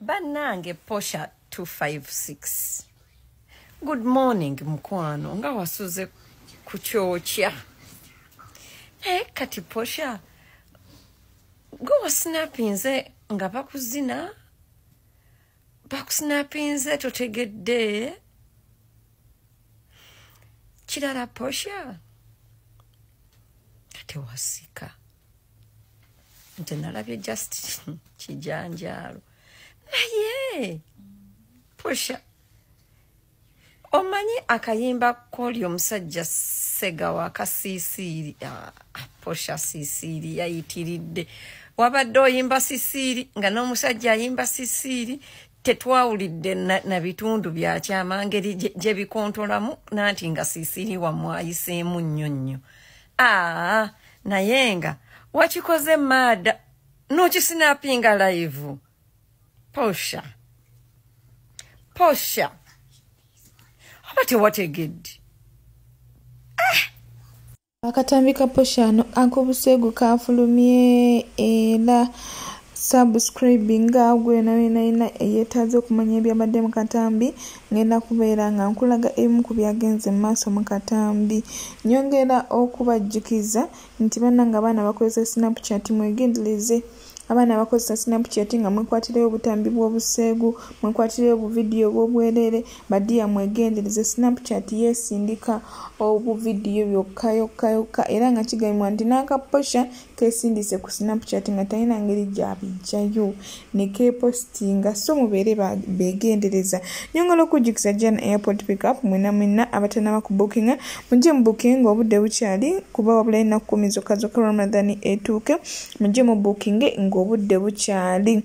Banange Posha 256. Good morning mkwano nga wasuze kuchocha. Kati Posha go snappinze nga bakuzina bakusnappinze totegedde kirala Posha kati wasika nte nalabye just kijanjalo naye Posha omanyi akayimba koli omusajja Segawa akasisiri Posha sisiri yayitiridde wabadde oyimba sisiri nga n'omusajja ayimba sisiri tetwawulidde na bitundu bya kyama ngeri gye bikontolamu nanti nga sisiri wamwayiseemu nnyo naye nga wakikoze mada n'okisinapinga live Posha abate wategedde akatambi ka Posha no Busegu kafulumye era subscribing agwe na eyetaze okumanya ebyabadde mu katambi ngenda kubeera nga nkulaga ebimu ku byagenze mu maaso mu katambi. Nyongera okubajjukiza nti bannanga abaana bakozesa Snapchat mwegendereze. Abaana bakozesa Snapchat nga mwekwatireyo obutambi bw'obuseegu, mwekwatireyo obuvidiyo bw'obwerere, badiya mwegendereze. Snapchat yesindika obuvidiyo byokka era nga kigambibwa nti n'aka Posha kesindise ku Snapchat nga talina ngeri gyabijjayo ne kepostinga, so mubeere begendereza. Nyongera okujjukiza Jan Airport Pickup mwena abatannaba ku bookinga mujje mu booking obudde bukyali kuba wabula ennaku 10 zokka Ramadan etuuke mujje mu booking obudde bukyali.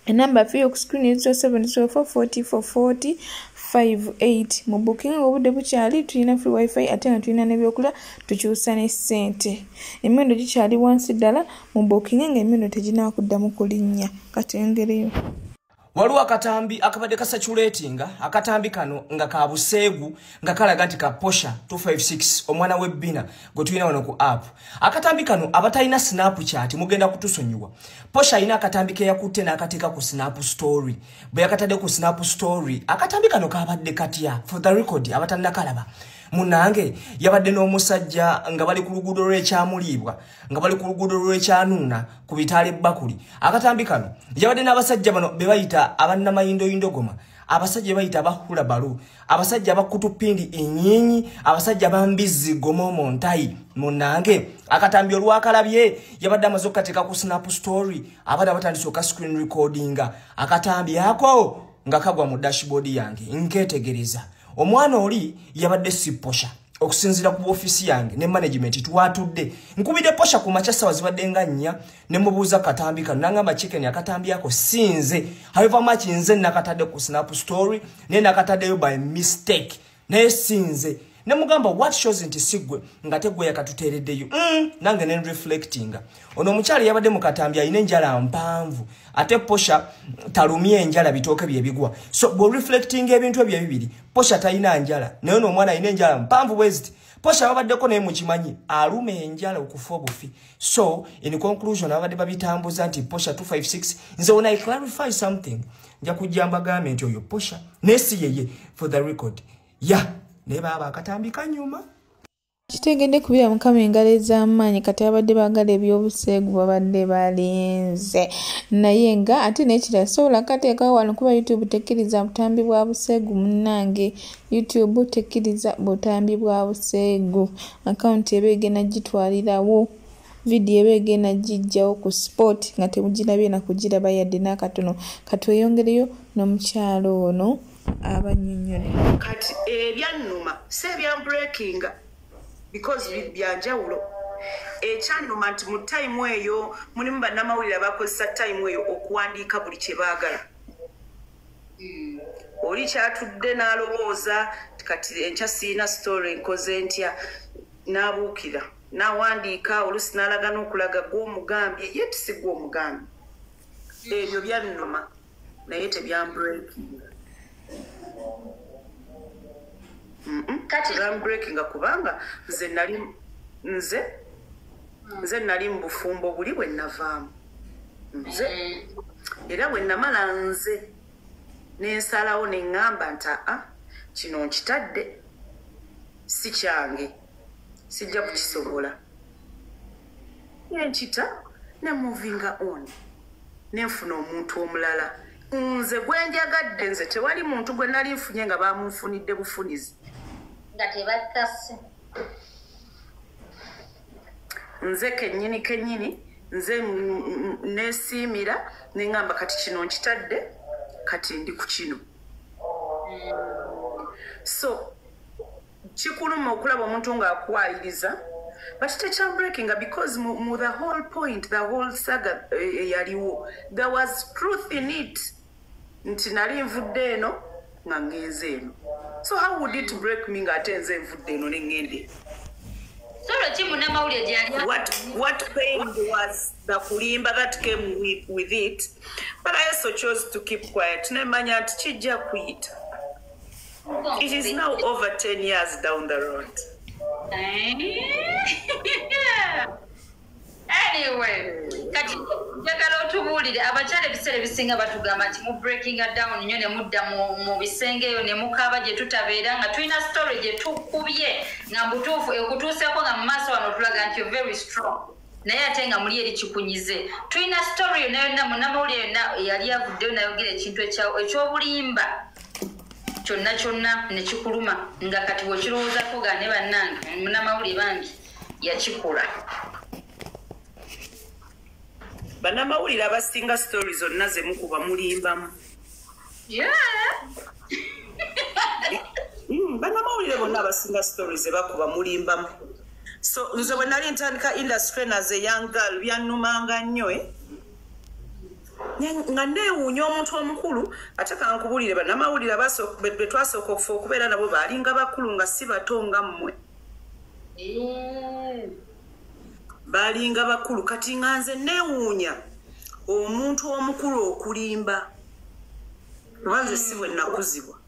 Enamba fiyo ku screen is 0724444058 mu booking obudde bukyali tulina free wifi ate nga tulina n'ebyokulya tukyusa ne ssente. Emiwendo gikyali wansi ddala mu booking nga emiwendo teginaba kuddamu kulinnya kati engereyo. Waliwo akatambi akabadde kasaculatinga akatambi kano nga ka Buseegu nga kalaga nti ka Posha 256 omwana w'ebbina gwe tulina wano ku app. Akatambi kano abatalina Snapchat mugenda kutusonyiwa. Posha ina akatambi ke yakutte n'akateeka ku Snap Story. Bwe yakatadde ku Snap Story akatambi kano kabadde katya for the record abatalina kalaba. Munange yabadde n'omusajja nga bali ku luguudo lw'ekyamuliibwa nga bali ku luguudo lw'ekyanuuna ku bitaale Bakuli. Akatambi kano yabadde n'abasajja bano be bayita abannamayindo-yindogoma, abasajja bayita abahula balu, abasajja abakutupindi ennyinyi, abasajja bambizzi gomomo ntayi. Munange akatambi olwakalabye yabadde amaze okukateeka ku Snap Story abadde abatandise oka screen recordinga akatambi ako nga kagwa mu dashboard yange nketegereza. Omwana oli yabadde si Posha okusinzira ku ofisi yange ne management twatudde nkubide Posha ku macha wazibadde nga nnya ne mubuuza katambi kano nangamba chicken akatambi yako sinze however much nze nakatadde ku Snap Story ne nakataddeyo by mistake ne sinze ne mugamba what shows nti sigwe nga tegwe yakatutereddeyo nange ne reflectinga ono omukyali yabadde mu katambi ayina enjala mpanvu ate Posha talumye enjala bitooke byebigwa so bo reflecting ebintu ebyo bibiri Posha tayina njala naye ono omwana ayina enjala mpanvu bweziti Posha babaddeko naye mukimanyi alume enjala okufa obufi so in conclusion abadde babitambuza nti Posha 256 nze when I clarify something nja kujjamba gamenti oyo Posha nesi yeye for the record ne baba akatambi kanyuma kitegedde kubira mukama engalo ez'amaanyi kati abadde baagala ebyobuseegu babadde balinze naye nga ate n'ekirala sobola kateekawo wano kuba YouTube tekkiriza butambi bwa buseegu munnange YouTube tekkiriza butambi bwa buseegu akawunti eba egenda gitwalirawo video eba egenda gijjawo ku sport nga temugirabye na kugiraba yadde n'akatono kati weyongereyo n'omukyalo ono abanyonyole kati ebyannuma si ebyambreaking because byanjawulo ekyannuma nti mu time eyo mulimu bannamawulire abakozesa time eyo okuwandiika buli kye baagala oli kyatudde n'alowooza kati enkya siina story nkoze ntya n'abuukira n'awandiika oluusi n'alaga n'okulaga gw'omugambye ye tisigwa omugambye ebyo byannuma naye tebyambreaking kati breaking kubanga nze nali mu bufumbo buli bwe navaamu nze era bwe namala nze n'ensalawo ne ŋŋamba nti kino nkitadde si kyange sijja kukisobola nenkita ne movinga on nenfuna omuntu omulala nze gwe njagadde nze tewali muntu gwe nali nfunye nga bamunfunidde bufunizi nga tebakkasi nze kennyini nze nesiimira neŋŋamba kati kino nkitadde kati ndi ku kino so kikuluma okulaba omuntu ng'akwayiriza but tekyambreakinga because mu the whole point the whole saga yaliwo there was truth in it nti nali nvudde eno nga ngenze eno so how would it break me ng'ate nze nvudde eno neŋŋende what pained was the kulimba that came with it but I also chose to keep quiet nemanya nti kijja kuyita. It is now over 10 years down the road. Anyway, kati njagala otubuulire abakyala ebiseera ebisinga batugamba nti mu breaking down nnyo ne mudda mu bisenge eyo ne mukaaba gye tutabeera nga tulina story gye tukubye nga mbutuufu ekutuuseeko nga mu maaso wano tulaga nti very strong naye ate nga muli eri kikunyize tulina story yonna yonna munnamawulire yonna eyali avuddeyo nayogera ekintu ekyobulimba kyonna ne kikuluma nga kati bwekirowoozaako ga ne bannange munnamawulire bangi yakikula bannamawulire abasinga story zonna ze mukuba mulimbamu bannamawulire bonna abasinga story ze bakuba mulimbamu so nze bwe nali ntandika industry as a young girl byannumanga nnyo nga neewuunya omuntu omukulu ate kankubulire bannamawulire be twasooka okufa okubeera nabo baalinga bakulu nga si bato nga mmwe baalinga bakulu kati nga nze neewuunya omuntu omukulu okulimba kuba nze si bwe nakuzibwa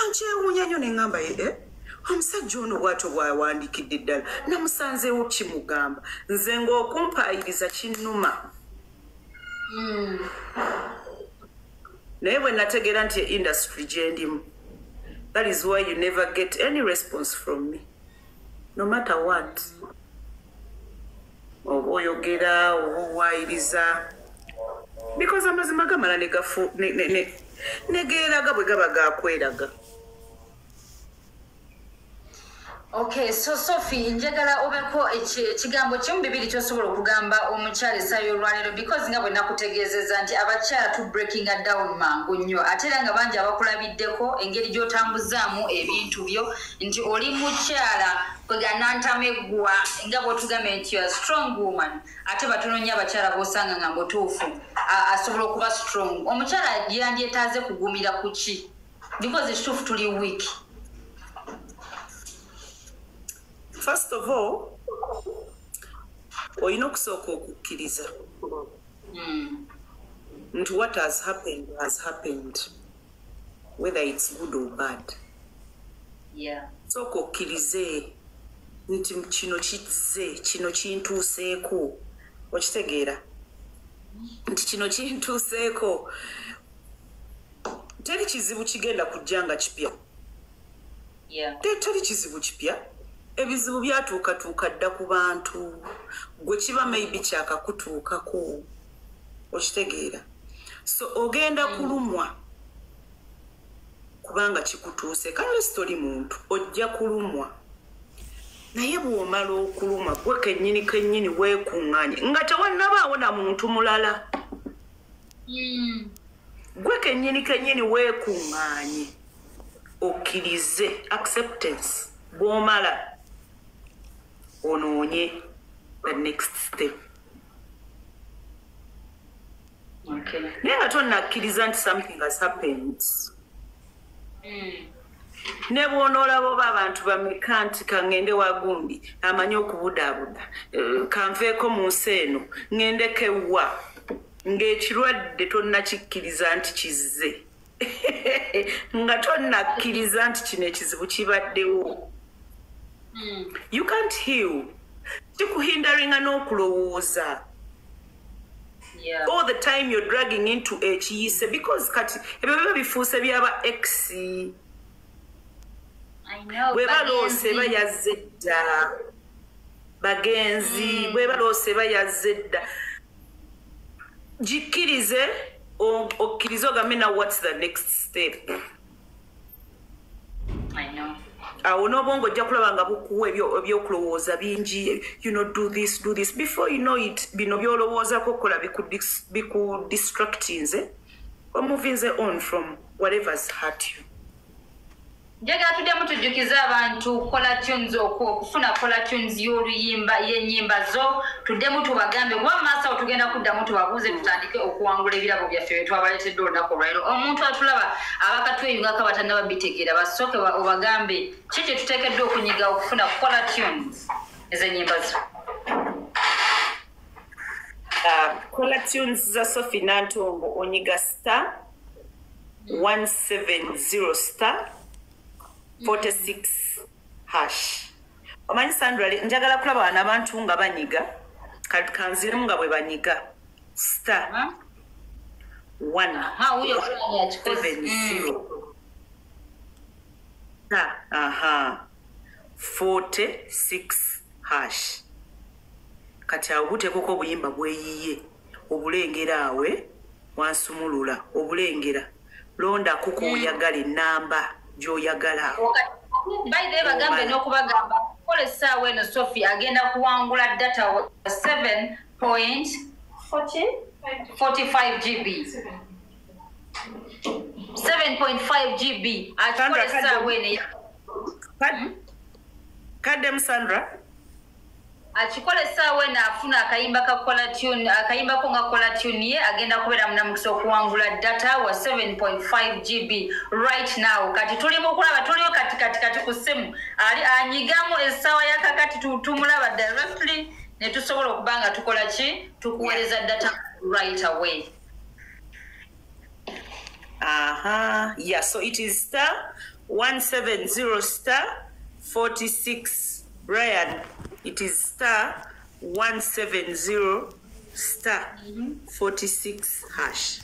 nkyewuunya nnyo ne ŋŋamba omusajja ono bw'atyo bw'awandiikidde ddala namusanzeewo kimugamba nze ng'okumpaayiriza kinnuma naye bwe nategeera nti industry gye ndimu that is why you never get any response from me no matter what oba oyogera oba owayiriza because amazima gamala negeeraga bwe gaba gakweraga. Okay, so Sophie, njagala obeko ekigambo kimu bibiri kyosobola okugamba omukyala essaayo olwaleero because nga bwe nakutegeezezza nti abakyala tu breaking down mangu nnyo ate era nga bangi abakulabiddeko engeri gy'otambuzaamu ebintu byo nti oli mukyala kweganantama eggwa nga bw'otugambe nti a strong woman ate batono nnyo abakyala b'osanga nga mbutuufu asobola okuba strong omukyala yandyetaaze kugumira ku ki because ekituufu tuli weak. First of all, olina okusooka okukkiriza nti what has happened whether it's good or bad. Sooka okkirize nti kino kizze kino kintuuseeko okitegeera nti kino kintuuseeko teri kizibu kigenda kujja nga kipya teri kizibu kipya ebizibu byatuukatuuka dda ku bantu gwe kiba maybe kyakakutuukako okitegeera so ogenda kulumwa kubanga kikutuuse kale sitoli muntu ojja kulumwa naye bw'omala okuluma gwe kennyini weekuŋŋaanye nga tewannabaawo na muntu mulala gwe kennyini weekuŋŋaanye okkirize acceptance bw'omala onoonye the next step. Naye nga tonnakkiriza nti something has happened ne bw'onoolaba oba abantu bameka nti kaŋŋende wagundi amanyi okubudaabuda kanveeko mu nsi eno ŋŋendeko ewwa ng'ekirwadde tonnakikkiriza nti kizze nga tonnakkiriza nti kino ekizibu kibaddewo. You can't heal. Kikuhindaringa n'okulowooza. Yeah. All the time you're dragging into ekiyise because kati ebyo biba bifuuse byaba X. I know. Bwe baloose bayazze dda. Bagenzi bwe baloose bayazze dda. Jikkirize okkirize ogambe na what's the next step. I know. Awo n'obwongo ojja kulaba nga bukuwa ebyokulowooza bingi, you know, do this. Before you know it, bino byolowoozako okukola bikudistractinze, omovinze on from whatever's hurt you. Njagala tuddemu tujjukiza abantu kola tunes okufuna kola tunes y'oluyimba y'ennyimba zo, tuddemu tubagambe kuba maaso awo tugenda kuddamu tubabuuze tutandike okuwangula ebirabo byaffe bye twabaleetedde olunaku olwaleero. Omuntu atulaba abakatweyungako abatannaba bitegeera basooke obagambe ki kye tuteekeddwa okunyiga okufuna kola tunes ez'ennyimba zo. Kola tunes za Sophie Nantongo onyiga star 170 star 46 hash. Omanyi Sandra, njagala kulaba wana abantu nga banyiga kati kanziremu nga bwe banyiga star 170 46 hash. Kati abutekoko obuyimba bweyiye obulengera awe wansumulula obulengera londa kuko oyagala enamba joyagala. By the way, bagambe n'okubagamba kola essaawa eno Sophie agenda kuwangula data wa 7.45 GB. 7.5 GB. Akola essaawa eno. Kadem Sandra. Akikola essaawa eno afuna akayimba ka kola tune, akayimbako nga kola tune ye agenda kubeera munamukisa okuwangula data wa 7.5 GB right now. Kati tulimu okulaba tuliwo kati ku ssimu ali anyigamu essaawa yakakati tumulaba directly ne tusobola okuba nga tukola ki tukuweereza data right away. Yeah, so it is star 170 star 46 Ryan. It is star 170 star 46 hash.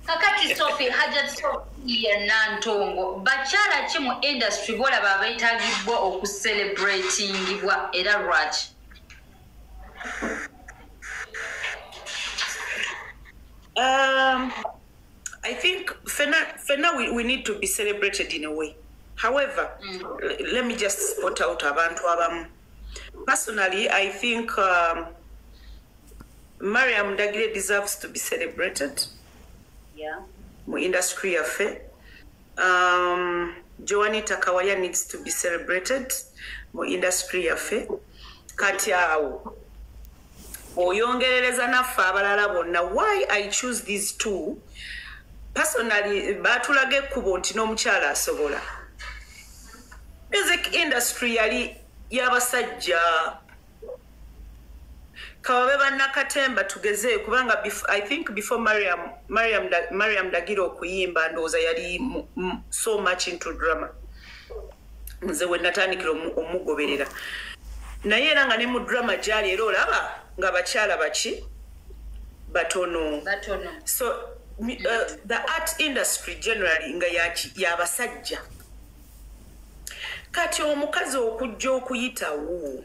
Kakati Sophie Hajat Sophie ya Nantongo bakyala ki mu industry bolaba abeetaagibwa okucelebratingibwa era lwaki? I think for now we need to be celebrated in a way. However, let me just spot out abantu abamu. Personally, I think Mariam Dagire deserves to be celebrated. Yeah. Mu industry yaffe. Joanita Kawaya needs to be celebrated. Mu industry yaffe. Kati awo oyongerereza naffe abalala bonna. Why I choose these two? Personally, batulage ekkubo nti n'omukyala asobola. Music industry yali y'abasajja. Kawabe bannakatemba tugeze kubanga I think before Mariam Dagiro okuyimba ndowooza yali so much into drama. Nze we natandikira omugoberera. Naye era nga ne mu drama gyali era olaba nga bakyala baki batono. So the art industry generally nga y'abasajja. Kati omukazi okujja okuyitawo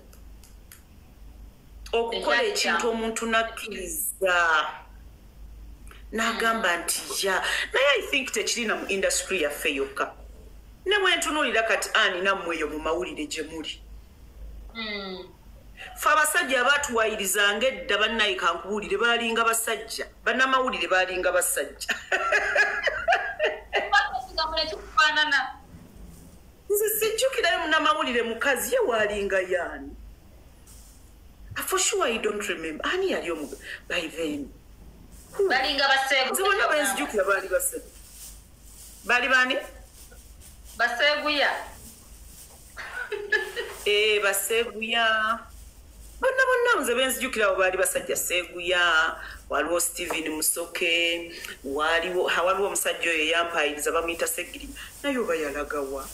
okukola ekintu omuntu nakkiriza n'agamba nti ya naye I think tekirina mu industry yaffe yokka ne bwe ntunuulira kati ani nammwe eyo mu mawulire gye muli fe abasajja abaatuwayirizanga edda bannaye kankubuulire baalinga basajja bannamawulire baalinga basajja nze sijjukirayo munnamawulire mukazi ye waalinga yaani. For sure I don't remember. Ani yali omu by then. Balinga basegu. Zibona benzijukira bali basegu. Bali bani? Baseguya. Baseguya. Bonna nze benzijukira bali basajja Seguya, waliwo Steven Musoke, waliwo omusajja oyo yampayiriza bamuyita Segiri. Naye oba yalagawa.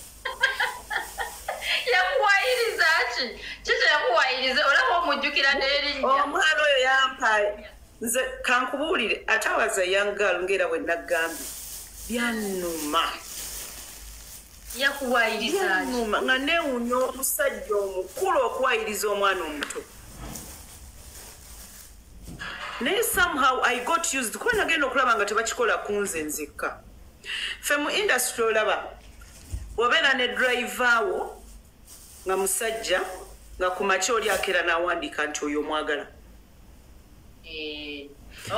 Yakuwayiriza ki? Kiki yakuwayiriza olaba omujjukira n'erinnya? Omwana oyo yampaye. nze kankubuulire ate awaza young girl ngera bwe nagambye byannuma yakuwayiriza nga neewunya omusajja omukulu okuwayiriza omwana omuto naye somehow I got used kuba nagenda okulaba nga tebakikola kunze nzekka ffe mu industry olaba obeera ne driver wo nga musajja nga ku makya oli akeera n'awandiika nti oyo omwagala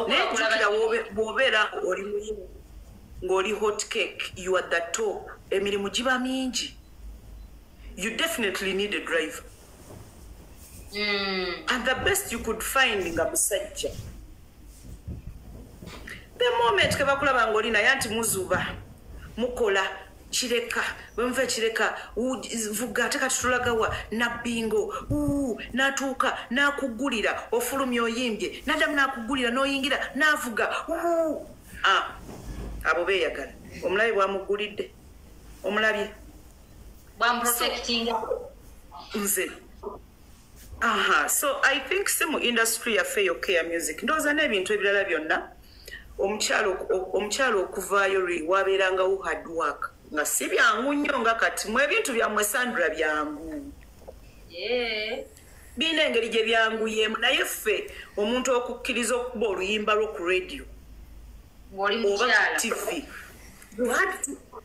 naye jjukira bw'obeera oli mulimu ng'oli hot cake you are the top emirimu giba mingi you definitely need a driver and the best you could find nga musajja the moment ke bakulaba ng'oli naye nti muzuba mukola kireka bwemuva ekireka vuga ate katutulagawa nabbingo natuuka nakugulira ofulumya oyimbye naddamu nakugulira n'oyingira navuga abo beeyagala omulabi bwamugulidde omulabye nze so I think si mu industry yaffe yokka ya music ndowooza n'ebintu ebirala byonna omukyalo okuvaayo wabeerangawo hard work nga si byangu nnyo nga kati mu ebintu byammwe Sandra byangu biina engeri gye byanguyemu naye ffe omuntu okukkiriza okuba oluyimba lwo ku radio oba ku TV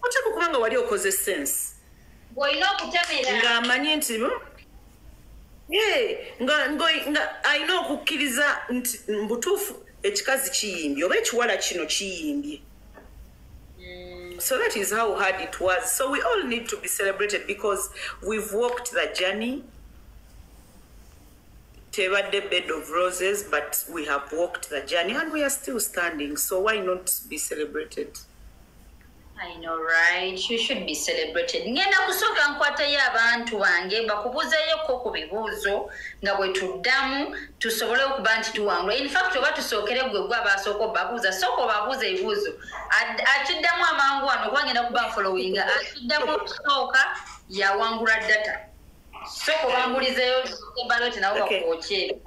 oteka okuba nga wali okoze sense ng'amanyi nti nga alina okukkiriza nti mbutuufu ekikazi kiyimbye oba ekiwala kino kiyimbye. So that is how hard it was. So we all need to be celebrated because we've walked the journey. Tebadde bed of roses, but we have walked the journey and we are still standing. So why not be celebrated? I know, right? You should be celebrated. Ngenda kusoka nkwatayo abantu bange bakubuzeeyo ku bibuuzo nga bwe tuddamu tusobole okuba nti tuwangula. In fact, oba tusookere gwe abasooka babuuza soko babuuza ebibuuzo akiddamu amangu wano kuba ngenda kuba nfollowinga akiddamu okusooka yawangula data soko bambulizeeyo ebaloti nawo bakwokere.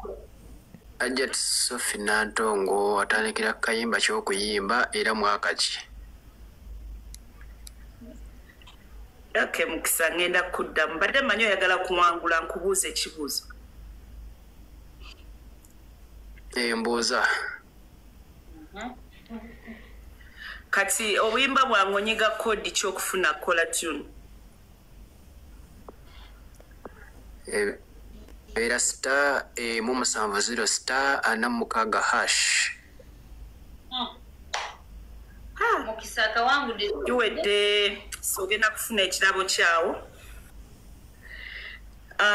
Ajat Sophie Nantongo atandikira kayimba ky'okuyimba era mwaka ki? Okay, mukisa ngenda kuddamu badde manyo yagala kuwangula nkubuuza ekibuuzo. Mbuuza. Kati obuyimba bwange onyiga kodi ky'okufuna kola tune. Era star mu 7 star anamukaga hash. Mukisaka wangu iwedde sogenda kufuna ekirabo kyawo.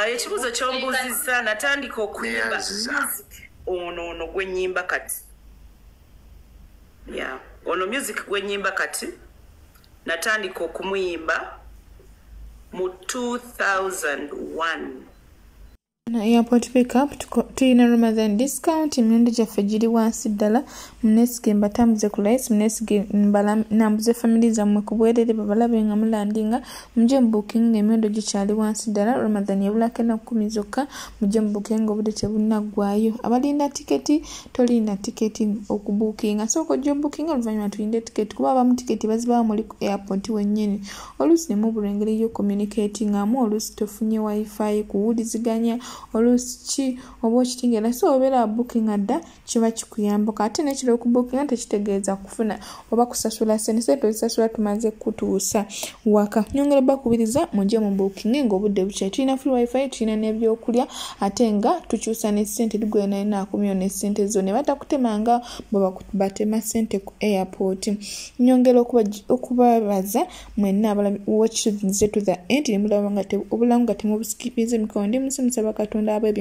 Ekibuuzo ky'ombuuzizza natandika okuyimba music ono gwenyimba kati. Yeah, ono music gwenyimba kati natandika okumuyimba mu 2001. Na airport pickup tuyina Ramadan discount emirundi gyaffe giri wansi ddala munesige mbatambuze ku lice munesige nambuze family zammwe ku bwerere babalabe nga mulandinga muje mu booking emirundi gikyali wansi ddala Ramadan yabulako ennaku 10 zokka muje mu booking obudde tebunaggwayo abalinda tiketi tolinda tiketi okubookinga sooka ojja booking oluvannyuma tulinde tiketi kuba abamu tiketi bazibawa muli ku airport wennyini oluusi ne mubula engeri y'ocommunicating amu oluusi tofunye wifi kuwuliziganya olusi oba okitegera so obeera booking adda kiba kikuyamboka ate nekiro okubookinga tekitegeeza kufuna oba kusasula sente tozisasula tumaze kutuusa waka nyongera bakubiriza mujje mu booking ng'obudde bukye tulina free wifi tulina n'ebyokulya ate nga tukyusa ne ssente ligwe na kumyo ne ssente zo ne batakutemanga bwe batema ssente ku airport nyongera okubabaza mwenna abalabi watch to the end ne mulaba nga obulamu nga temubusikipize emikono ndi musimusaba Katonda abe